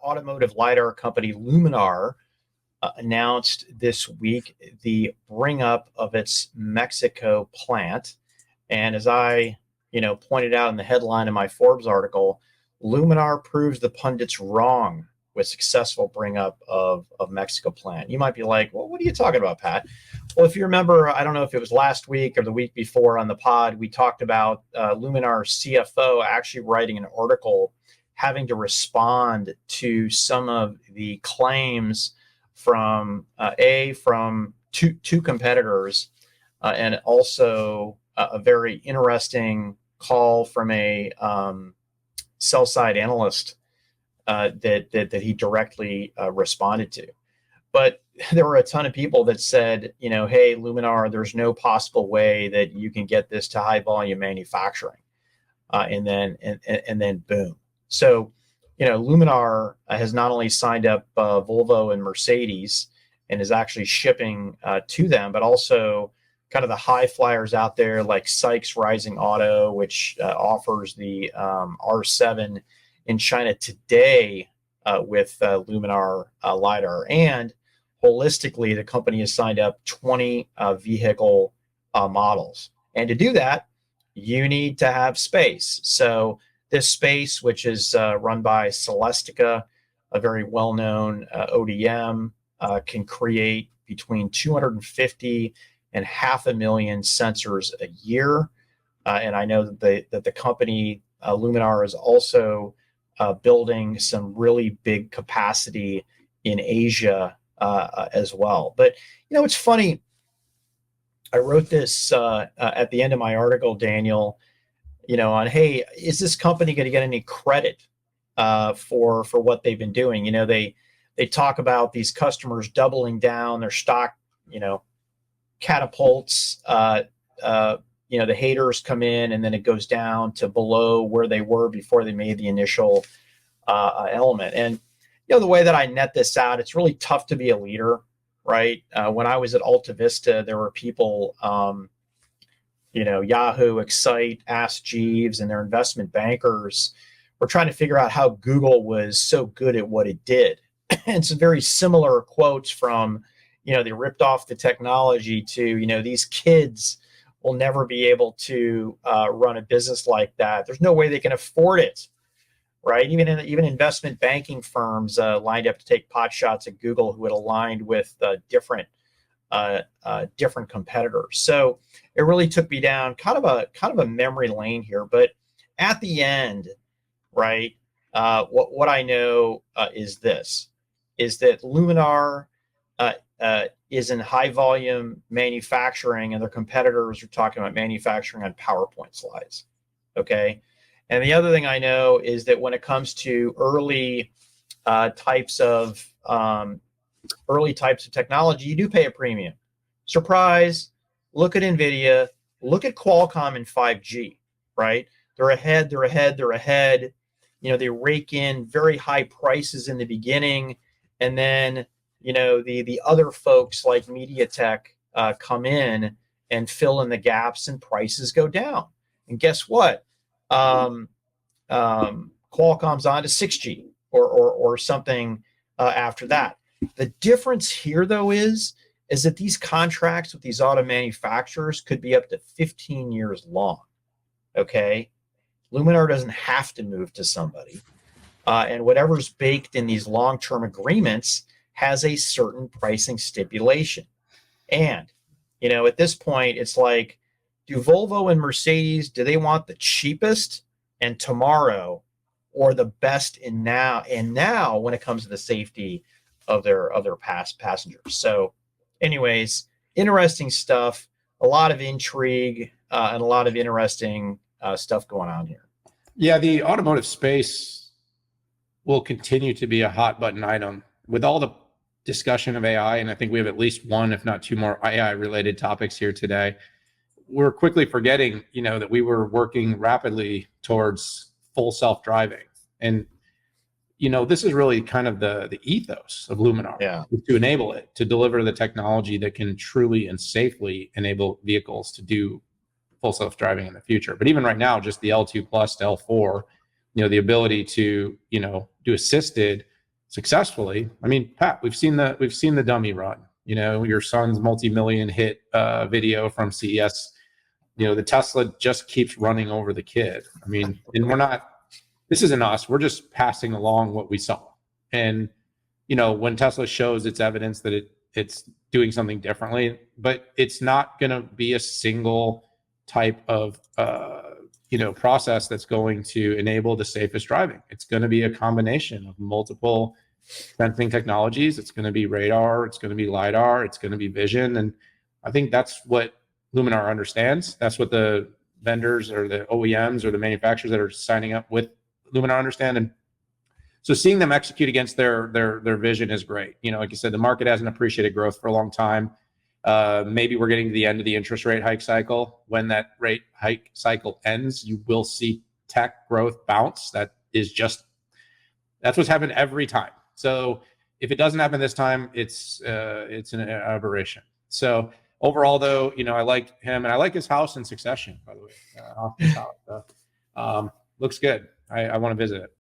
automotive LiDAR company Luminar announced this week the bring up of its Mexico plant. And as I, pointed out in the headline of my Forbes article, Luminar proves the pundits wrong with successful bring up of Mexico plant. You might be like, well, what are you talking about, Pat? Well, if you remember, I don't know if it was last week or the week before on the pod, we talked about Luminar's CFO actually writing an article having to respond to some of the claims from two competitors, and also a very interesting call from a sell side analyst that he directly responded to. But there were a ton of people that said, hey, Luminar, there's no possible way that you can get this to high volume manufacturing, and then boom. So, Luminar has not only signed up Volvo and Mercedes and is actually shipping to them, but also kind of the high flyers out there like Sykes Rising Auto, which offers the R7 in China today with Luminar LiDAR. And holistically, the company has signed up 20 vehicle models. And to do that, you need to have space. So this space, which is run by Celestica, a very well-known ODM, can create between 250 and 500,000 sensors a year. And I know that the company Luminar is also building some really big capacity in Asia as well. But, it's funny. I wrote this at the end of my article, Daniel, on, hey, is this company going to get any credit for what they've been doing? They talk about these customers doubling down, their stock, catapults, the haters come in and then it goes down to below where they were before they made the initial element. And, the way that I net this out, it's really tough to be a leader, right? When I was at Alta Vista, there were people, Yahoo, Excite, Ask Jeeves, and their investment bankers were trying to figure out how Google was so good at what it did. And some very similar quotes from, they ripped off the technology to, these kids will never be able to run a business like that. There's no way they can afford it, right? Even investment banking firms lined up to take pot shots at Google who had aligned with different competitors. So it really took me down kind of a memory lane here. But at the end, right, what I know is that Luminar is in high volume manufacturing, and their competitors are talking about manufacturing on PowerPoint slides. Okay. And the other thing I know is that when it comes to early types of technology, you do pay a premium. Surprise, look at NVIDIA, look at Qualcomm in 5G, right? They're ahead. They rake in very high prices in the beginning, and then, the other folks like MediaTek come in and fill in the gaps and prices go down. And guess what? Qualcomm's on to 6G or something after that. The difference here, though, is that these contracts with these auto manufacturers could be up to 15 years long. Okay? Luminar doesn't have to move to somebody. And whatever's baked in these long-term agreements has a certain pricing stipulation. And, at this point, it's like, do Volvo and Mercedes, do they want the cheapest and tomorrow, or the best in now? And now, when it comes to the safety of their passengers. So, anyways, interesting stuff. A lot of intrigue and a lot of interesting stuff going on here. Yeah, the automotive space will continue to be a hot button item with all the discussion of AI. And I think we have at least one, if not two more AI related topics here today. We're quickly forgetting, that we were working rapidly towards full self-driving. And, this is really kind of the ethos of Luminar, to enable it, to deliver the technology that can truly and safely enable vehicles to do full self-driving in the future. But even right now, just the L2 plus to L4, the ability to, do assisted successfully. I mean, Pat, we've seen the dummy run. You know, your son's multi-million hit video from CES. You know, the Tesla just keeps running over the kid. I mean, and we're not. This isn't us. We're just passing along what we saw. And you know, when Tesla shows its evidence that it's doing something differently, but it's not going to be a single type of process that's going to enable the safest driving. It's going to be a combination of multiple sensing technologies. It's going to be radar, it's going to be LiDAR, it's going to be vision. And I think that's what Luminar understands. That's what the vendors or the OEMs or the manufacturers that are signing up with Luminar understand. And so seeing them execute against their vision is great. You know, like you said, the market hasn't appreciated growth for a long time. Maybe we're getting to the end of the interest rate hike cycle. When that rate hike cycle ends, you will see tech growth bounce. That's what's happened every time. So if it doesn't happen this time, it's an aberration. So overall, though, you know, I like him, and I like his house in Succession, by the way. Off his house, looks good. I want to visit it.